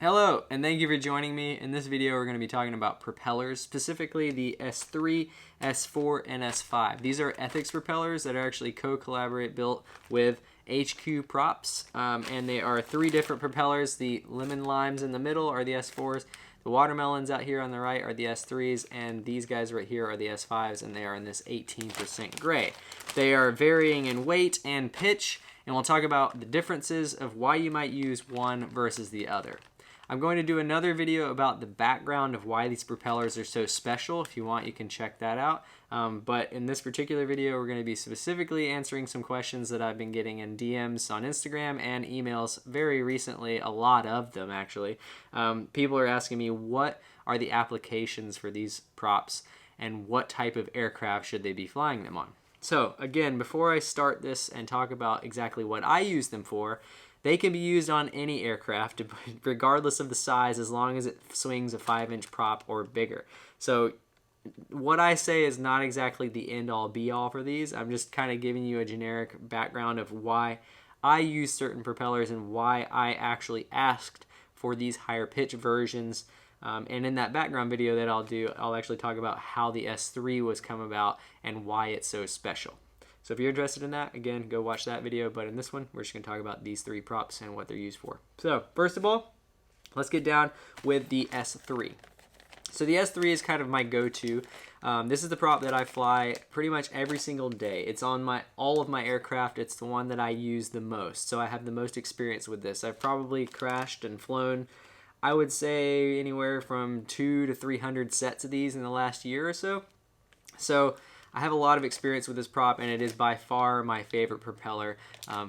Hello, and thank you for joining me. In this video, we're going to be talking about propellers, specifically the S3, S4, and S5. These are Ethix propellers that are actually co-collaborate built with HQ Props, and they are three different propellers. The lemon limes in the middle are the S4s, the watermelons out here on the right are the S3s, and these guys right here are the S5s, and they are in this 18% gray. They are varying in weight and pitch, and we'll talk about the differences of why you might use one versus the other. I'm going to do another video about the background of why these propellers are so special. If you want, you can check that out. But in this particular video, we're going to be specifically answering some questions that I've been getting in DMs on Instagram and emails very recently, a lot of them actually. People are asking me what are the applications for these props and what type of aircraft should they be flying them on. So again, before I start this and talk about exactly what I use them for, they can be used on any aircraft, regardless of the size, as long as it swings a 5-inch prop or bigger. So what I say is not exactly the end-all, be-all for these. I'm just kind of giving you a generic background of why I use certain propellers and why I actually asked for these higher pitch versions. And in that background video that I'll do, I'll actually talk about how the S3 was come about and why it's so special. So if you're interested in that, again, go watch that video. But in this one, we're just going to talk about these three props and what they're used for. So first of all, let's get down with the S3. So the S3 is kind of my go-to. This is the prop that I fly pretty much every single day. It's on all of my aircraft. It's the one that I use the most. So I have the most experience with this. I've probably crashed and flown, I would say, anywhere from 200 to 300 sets of these in the last year or so. So I have a lot of experience with this prop, and it is by far my favorite propeller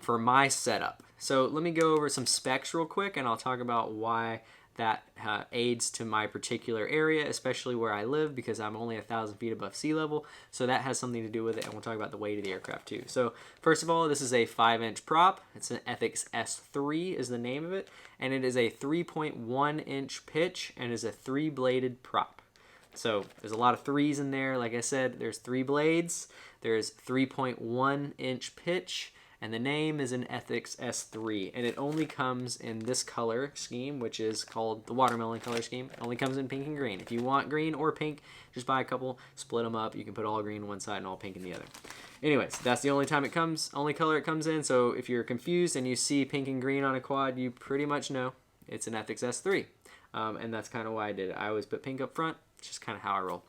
for my setup. So let me go over some specs real quick, and I'll talk about why that aids to my particular area, especially where I live, because I'm only 1,000 feet above sea level. So that has something to do with it, and we'll talk about the weight of the aircraft too. So first of all, this is a 5-inch prop. It's an Ethix S3 is the name of it, and it is a 3.1-inch pitch and is a 3-bladed prop. So there's a lot of threes in there. Like I said, there's 3 blades, there's 3.1-inch pitch, and the name is an Ethix S3. And it only comes in this color scheme, which is called the watermelon color scheme. It only comes in pink and green. If you want green or pink, just buy a couple, split them up. You can put all green on one side and all pink in the other. Anyways, that's the only time it comes, only color it comes in. So if you're confused and you see pink and green on a quad, you pretty much know it's an Ethix S3. And that's kind of why I did it. I always put pink up front. It's just kind of how I roll.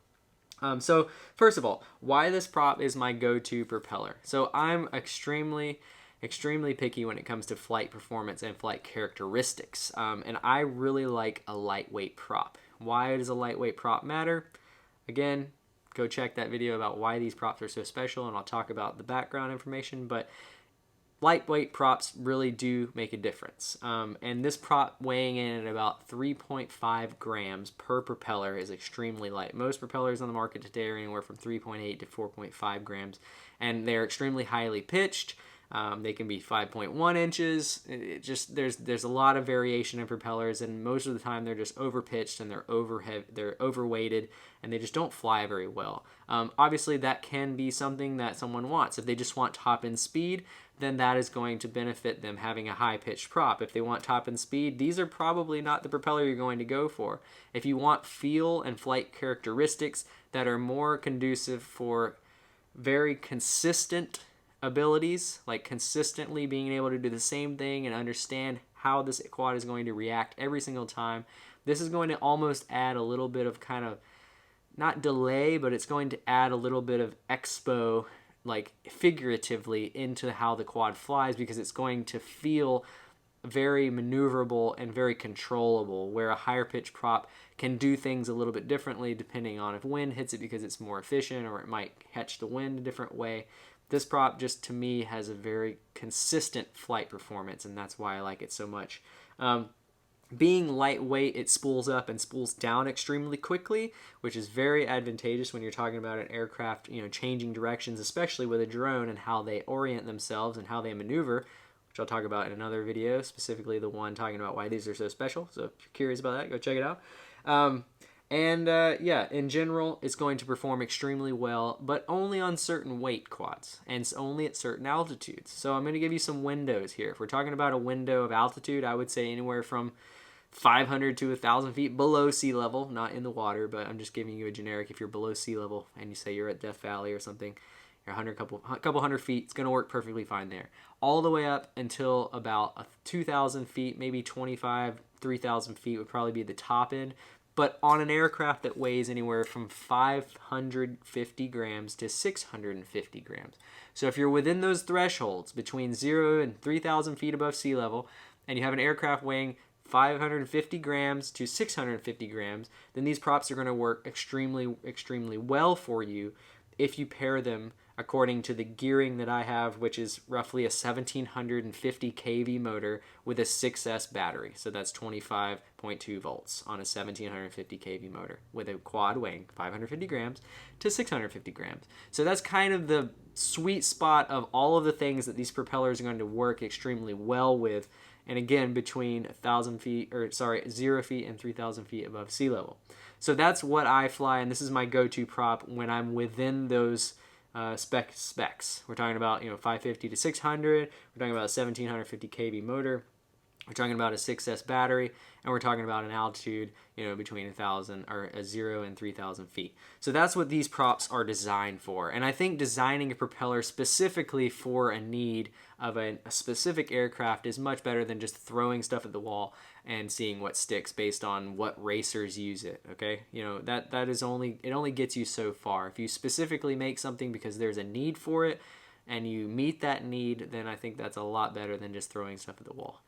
So first of all, why this prop is my go-to propeller. So I'm extremely picky when it comes to flight performance and flight characteristics. And I really like a lightweight prop. Why does a lightweight prop matter? Again, go check that video about why these props are so special, and I'll talk about the background information. But lightweight props really do make a difference. And this prop weighing in at about 3.5 grams per propeller is extremely light. Most propellers on the market today are anywhere from 3.8 to 4.5 grams, and they're extremely highly pitched. They can be 5.1 inches. There's a lot of variation in propellers, and most of the time they're just overpitched and they're overweighted, and they just don't fly very well. Obviously, that can be something that someone wants. If they just want top-end speed, then that is going to benefit them having a high-pitched prop. If they want top-end speed, these are probably not the propeller you're going to go for. If you want feel and flight characteristics that are more conducive for very consistent abilities, like consistently being able to do the same thing and understand how this quad is going to react every single time, this is going to almost add a little bit of kind of, not delay, but it's going to add a little bit of expo, like figuratively, into how the quad flies, because it's going to feel very maneuverable and very controllable, where a higher pitch prop can do things a little bit differently depending on if wind hits it, because it's more efficient, or it might catch the wind a different way. This prop just, to me, has a very consistent flight performance, and that's why I like it so much. Being lightweight, it spools up and spools down extremely quickly, which is very advantageous when you're talking about an aircraft, changing directions, especially with a drone, and how they orient themselves and how they maneuver, which I'll talk about in another video, specifically the one talking about why these are so special. So if you're curious about that, go check it out. Yeah, in general, it's going to perform extremely well, but only on certain weight quads, and it's only at certain altitudes. So I'm going to give you some windows here. If we're talking about a window of altitude, I would say anywhere from 500 to 1,000 feet below sea level, not in the water, but I'm just giving you a generic. If you're below sea level and you say you're at Death Valley or something, you're a couple hundred feet, it's going to work perfectly fine there. All the way up until about 2,000 feet, maybe 3,000 feet would probably be the top end. But on an aircraft that weighs anywhere from 550 grams to 650 grams. So if you're within those thresholds between 0 and 3,000 feet above sea level, and you have an aircraft weighing 550 grams to 650 grams, then these props are going to work extremely, extremely well for you if you pair them according to the gearing that I have, which is roughly a 1750 kV motor with a 6S battery. So that's 25.2 volts on a 1750 kV motor with a quad weighing 550 grams to 650 grams. So that's kind of the sweet spot of all of the things that these propellers are going to work extremely well with. And again, between 0 feet and 3,000 feet above sea level. So that's what I fly, and this is my go-to prop when I'm within those specs. We're talking about 550 to 600. We're talking about a 1750 kV motor. We're talking about a 6S battery, and we're talking about an altitude, between 1,000 or 0 and 3,000 feet. So that's what these props are designed for. And I think designing a propeller specifically for a need of a specific aircraft is much better than just throwing stuff at the wall and seeing what sticks based on what racers use it. Okay, that is only gets you so far. If you specifically make something because there's a need for it and you meet that need, then I think that's a lot better than just throwing stuff at the wall.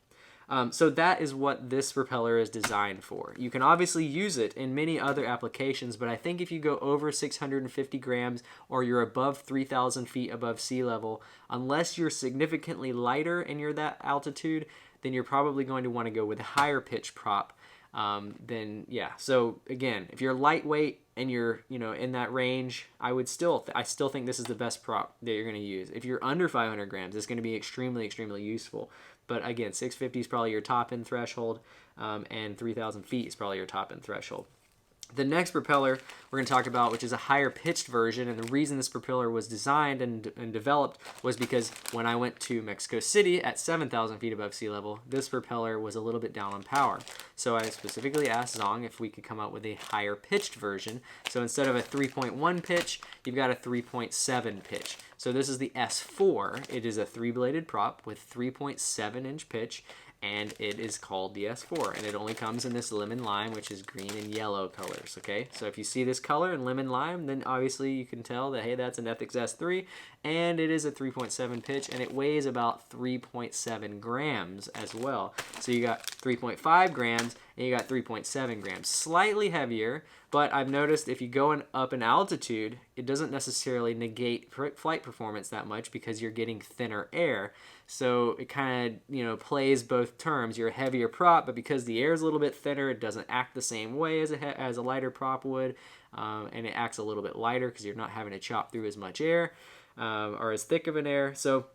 So that is what this propeller is designed for. You can obviously use it in many other applications, but I think if you go over 650 grams or you're above 3,000 feet above sea level, unless you're significantly lighter and you're that altitude, then you're probably going to want to go with a higher pitch prop. So again, if you're lightweight and you're in that range, I still think this is the best prop that you're going to use. If you're under 500 grams, it's going to be extremely, extremely useful. But again, 650 is probably your top end threshold, and 3,000 feet is probably your top end threshold. The next propeller we're going to talk about, which is a higher pitched version, and the reason this propeller was designed and developed was because when I went to Mexico City at 7,000 feet above sea level, this propeller was a little bit down on power. So I specifically asked Zong if we could come out with a higher pitched version. So instead of a 3.1 pitch, you've got a 3.7 pitch. So this is the S4. It is a 3-bladed prop with 3.7 inch pitch, and it is called the S4, and it only comes in this lemon lime, which is green and yellow colors. Okay, so if you see this color in lemon lime, then obviously you can tell that, hey, that's an Ethics S3, and it is a 3.7 pitch, and it weighs about 3.7 grams as well. So you got 3.5 grams and you got 3.7 grams, slightly heavier. But I've noticed if you go up in altitude, it doesn't necessarily negate flight performance that much because you're getting thinner air. So it kind of, plays both terms. You're a heavier prop, but because the air is a little bit thinner, it doesn't act the same way as a lighter prop would. And it acts a little bit lighter because you're not having to chop through as much air or as thick of an air. So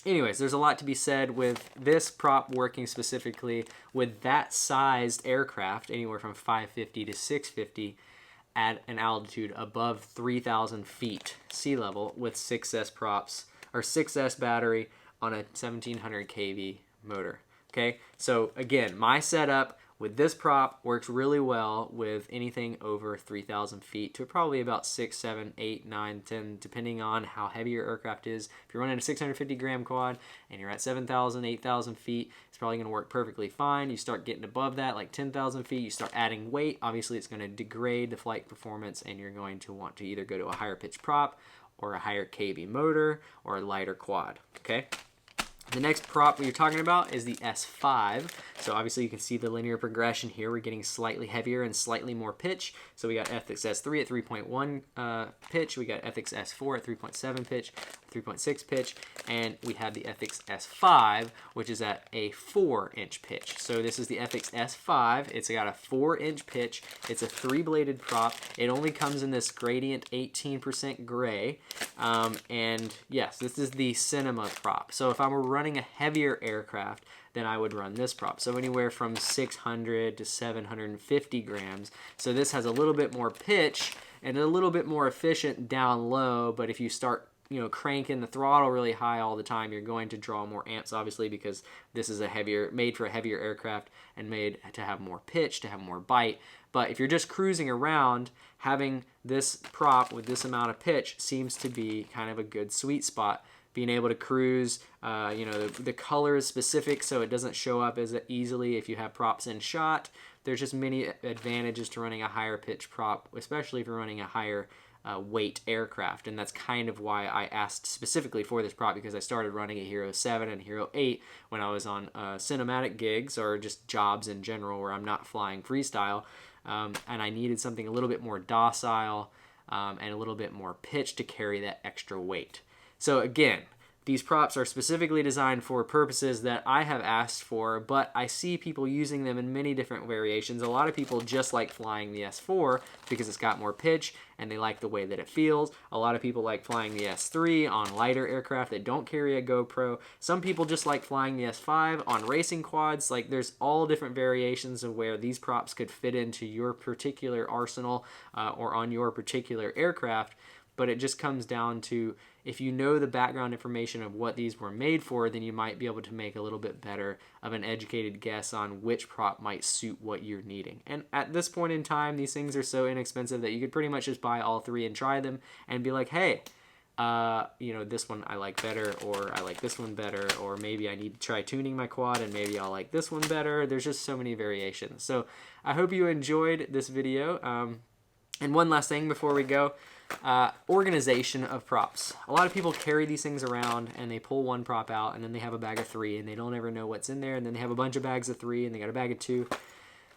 anyways, there's a lot to be said with this prop working specifically with that sized aircraft, anywhere from 550 to 650 at an altitude above 3,000 feet sea level with 6S props or 6S battery on a 1700 kV motor. Okay, so again, my setup with this prop works really well with anything over 3,000 feet to probably about 6, 7, 8, 9, 10, depending on how heavy your aircraft is. If you're running a 650 gram quad and you're at 7,000, 8,000 feet, it's probably going to work perfectly fine. You start getting above that, like 10,000 feet, you start adding weight. Obviously, it's going to degrade the flight performance, and you're going to want to either go to a higher pitch prop or a higher kV motor or a lighter quad. Okay. The next prop we're talking about is the S5. So obviously you can see the linear progression here. We're getting slightly heavier and slightly more pitch. So we got Ethics S3 at 3.1 pitch. We got Ethics S4 at 3.7 pitch, 3.6 pitch. And we have the Ethics S5, which is at a 4-inch pitch. So this is the Ethics S5. It's got a 4-inch pitch. It's a 3-bladed prop. It only comes in this gradient 18% gray. And yes, this is the cinema prop. So if I were running a heavier aircraft, then I would run this prop. So anywhere from 600 to 750 grams. So this has a little bit more pitch and a little bit more efficient down low, but if you start cranking the throttle really high all the time, you're going to draw more amps, obviously, because this is made for a heavier aircraft and made to have more pitch, to have more bite. But if you're just cruising around, having this prop with this amount of pitch seems to be kind of a good sweet spot. Being able to cruise, the color is specific, so it doesn't show up as easily if you have props in shot. There's just many advantages to running a higher pitch prop, especially if you're running a higher weight aircraft, and that's kind of why I asked specifically for this prop, because I started running a Hero 7 and Hero 8 when I was on cinematic gigs or just jobs in general where I'm not flying freestyle, and I needed something a little bit more docile and a little bit more pitch to carry that extra weight. So again, these props are specifically designed for purposes that I have asked for, but I see people using them in many different variations. A lot of people just like flying the S4 because it's got more pitch and they like the way that it feels. A lot of people like flying the S3 on lighter aircraft that don't carry a GoPro. Some people just like flying the S5 on racing quads. Like, there's all different variations of where these props could fit into your particular arsenal or on your particular aircraft. But it just comes down to, if you know the background information of what these were made for, then you might be able to make a little bit better of an educated guess on which prop might suit what you're needing. And at this point in time, these things are so inexpensive that you could pretty much just buy all three and try them and be like, hey, this one I like better, or I like this one better, or maybe I need to try tuning my quad and maybe I'll like this one better. There's just so many variations. So I hope you enjoyed this video. And one last thing before we go. Organization of props. A lot of people carry these things around and they pull one prop out and then they have a bag of 3 and they don't ever know what's in there, and then they have a bunch of bags of 3 and they got a bag of 2.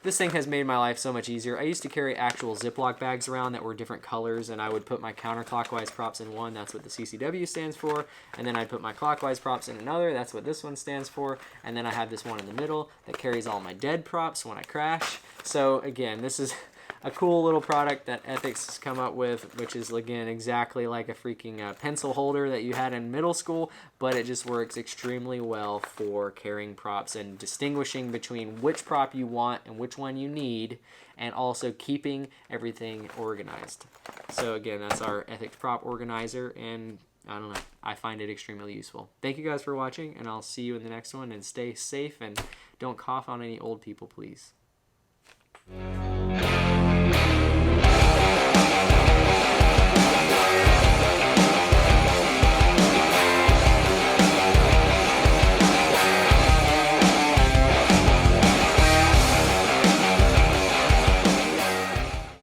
This thing has made my life so much easier. I used to carry actual Ziploc bags around that were different colors, and I would put my counterclockwise props in one. That's what the CCW stands for. And then I'd put my clockwise props in another. That's what this one stands for. And then I have this one in the middle that carries all my dead props when I crash. So again, this is a cool little product that Ethics has come up with, which is, again, exactly like a freaking pencil holder that you had in middle school, but it just works extremely well for carrying props and distinguishing between which prop you want and which one you need, and also keeping everything organized. So again, that's our Ethics prop organizer, and I don't know, I find it extremely useful. Thank you guys for watching, and I'll see you in the next one, and stay safe, and don't cough on any old people, please.